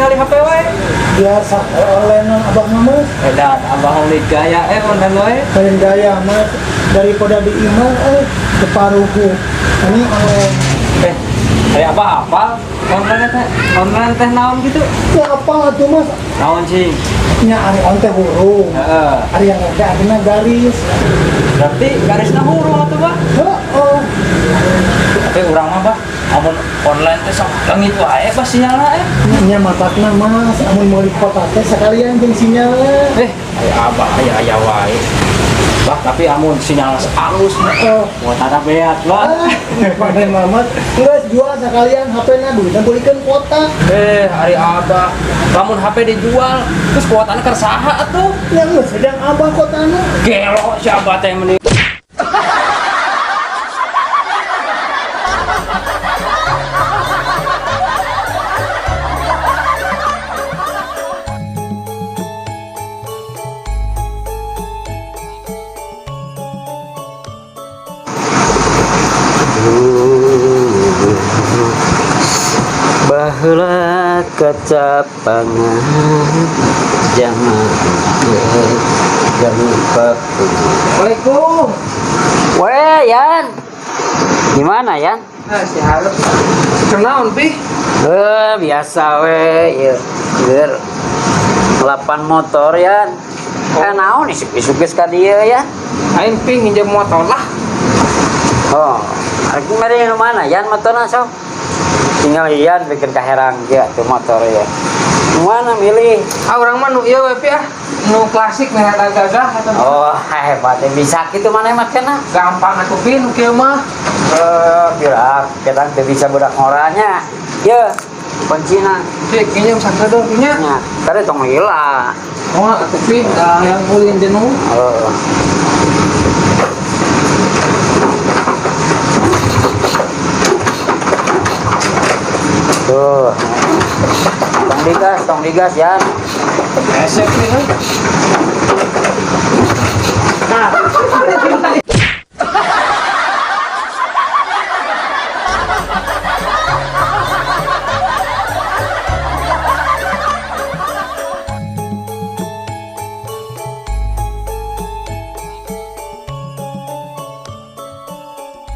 ningali HP wae. Biasa oleh non abang mama. Edan abah ulit gaya konten wae. Kalian gaya mas daripada di email separuhku. Ini oleh Kayak apa online teh naon gitu. ya apa tuh mas? Naon sih? Nya ari onte hurung. Heeh. Ari yang ada artinya garis. Berarti garisna hurung atuh, Bah. Oh. Tapi urang mah, Bah, amun online teh sok leungit wae Bah sinyalna Nya matakna mas, amun mau di kota teh sekalian jeung sinyal. Aya abah aya wae. Bah, tapi amun sinyal halus mah mau tanda beat, Bah. Pada mamat, geus jual sekalian HP-na duitna bulikeun kuota. Hari abah, lamun HP dijual, terus kuotana keur saha atuh? Yang geus sedang abah kotana. Gelo siapa teh mending. Baheula kecapangan jangan paku. Assalamualaikum. Weh Yan, gimana Yan? Si halus. Kenaon pi? Biasa weh, ya, ger lapan motor Yan. Naon isuk-isuk ka dieu ya? Aing pi nginjem motor lah. Oh, aku mari nu mana Yan motorna sok? Tinggal Yan bikin kaherang ya tuh motor ya. Mana milih? Urang mah nu ieu we pi nu klasik meh gagah atuh. Oh, hebat bisa gitu mana mah kena. Gampang atuh pi nu kieu mah. Bilang kita teu bisa budak ngoranya. Ye, kuncina. Cek nginjem sakedeung nya. Nya, tadi tong heula. Oh, atuh pi yang ulin jenuh. Oh. Tuh. Tong digas ya. Esek pi.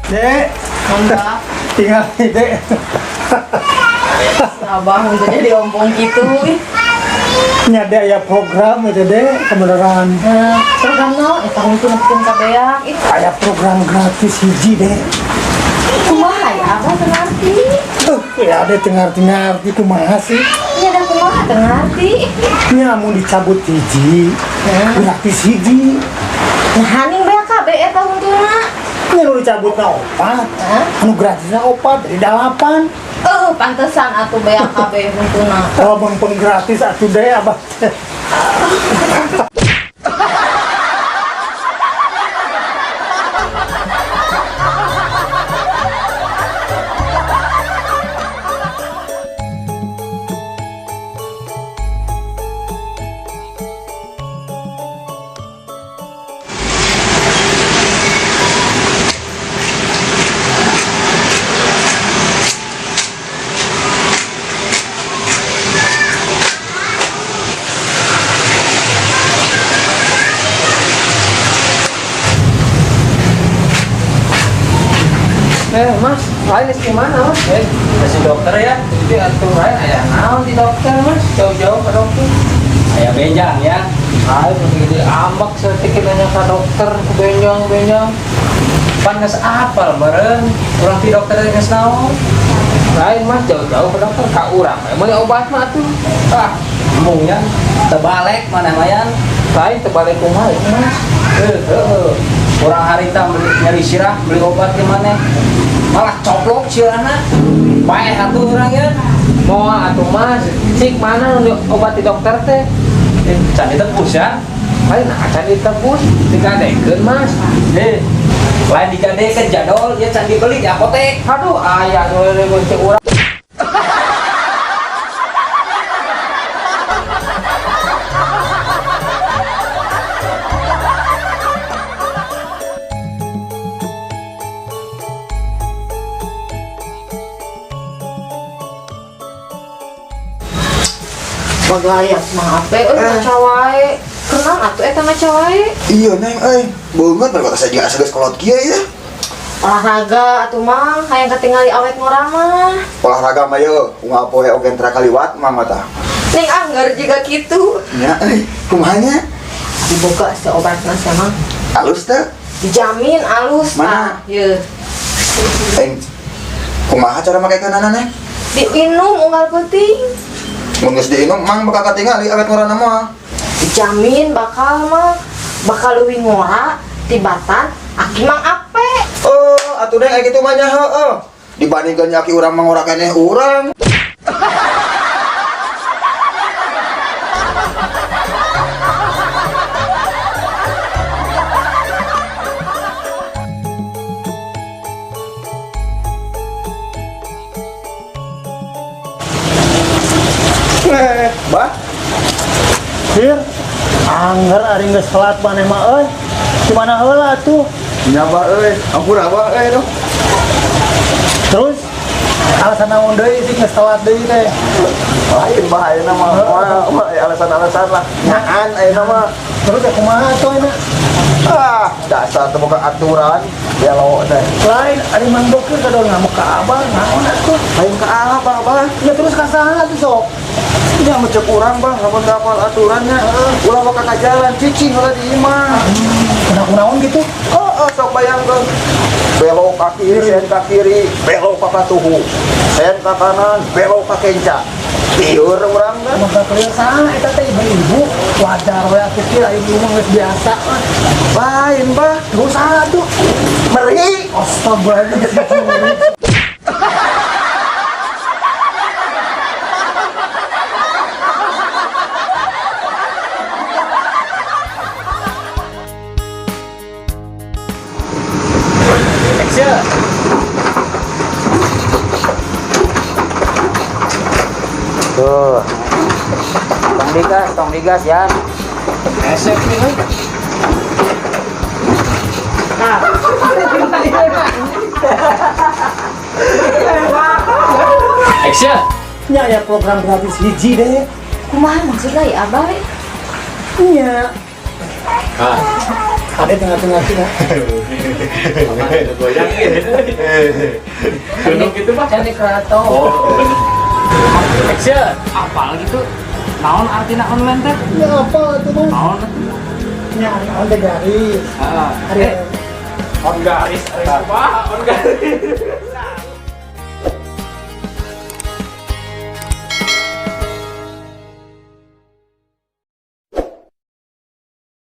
Dek, Enggak, tinggal nih dek. abang untuk jadi ompong gitu. Nya dek ya program itu dek kebenaran. Program no, eta itu nepikeun ka beak. Itu Ada program gratis hiji dek. kumaha ya abang teu ngarti. Ya ada tengar-tengarti kumaha sih. Nya da kumaha teu ngarti. Nya mau dicabut hiji, gratis hiji. Nah, haning beak ka beak eta untuna. Nya nu dicabutna opat, anu gratisnya opat dari 8. Pantesan atuh beak ka beak untuna. Oh, bang gratis atuh deh abah. Mas, lain di mana, Mas? Masih dokter ya? Jadi atuh lain aya naon di dokter, Mas? Jauh-jauh ke dokter. Aya benjang ya. Ayo begitu ambak saeutik nanya ka dokter, ke benjang. Pan geus apal meureun, urang ti dokter geus naon? Lain Mas, jauh-jauh ke dokter ka urang. Emang obat mah atuh. Embungnya terbalik mana mayan. Lain terbalik kumaha itu, Mas? Orang harita nyari sirah beli obat gimana malah coplok sirahna bae atuh urang ya mau atuh Mas cik mana obat di dokter teh can ditebus ya lain can ditebus digadekeun Mas lain digadekeun jadol ya can dibeli di apotek aduh aya nu cek urang. Bagaya mah ape maca wae. Kenal atuh eta maca wae. Iya neng, banget mereka saya juga asal sekolot kia ya. Olahraga atuh mah hayang ketinggali awet ngorang mah. Olahraga mah yo, ngapoe oge tera kaliwat mah mata. Ning anggar juga gitu. Ya, kumanya Diboga si obatna sia mah. halus teh. Dijamin alus Mana? Ye. Kumaha cara make keunana neng? Diinum unggal penting. Mun geus diinum mang bakal katingali awet ngorana mah. Dijamin bakal leuwih ngora tibatan aki mang ape. Oh, atuh neng aya kitu mah nya heueuh. Dibandingkeun aki urang mah ngora keneh urang. Bah, Sir, anggar ari geus salat maneh mah euy. Gimana heula tuh? nya bah ampura bah dong. Terus alasan naon deui sih geus salat deui teh? Lain bah ayeuna mah alasan-alasan lah. Nyaan ayeuna mah. Terus ya kumaha tuh ini? Dasar teu boga aturan, belo teh. Lain ari mandokir kadol ngamuk ka abah, naon atuh? Lain ka apa, bah? Ya terus ka saha tuh sok? Ini yang mencek urang, bah, lamun teu hafal aturannya. Ulah boga ka jalan, cicing heula di imah. Kunaon gitu? Sok bayangkeun. Belok ka kiri, sen ka kiri, belok ka katuhu. Sen ka kanan, belok ka kenca. Lieur urang teh. Maka kalian saha eta teh ibu-ibu wajar we atuh kira ibu mah geus biasa. Lain, bah. Terus saha tuh? Meri. Astagfirullahaladzim. Action. Tuh. Tong digas ya. Action nih, Boy. Nah, Action. Nya ya program gratis hiji deh. kumaha maksudna ya abah? Nya. Ah. Ada tengah-tengah kita. Goyang Gunung gitu mah Candi Krato. Action. Apa gitu? Naon artina online teh? Ya apa tuh mas? Naon? Nya on the garis. Heeh. Ada On garis, apa? On garis.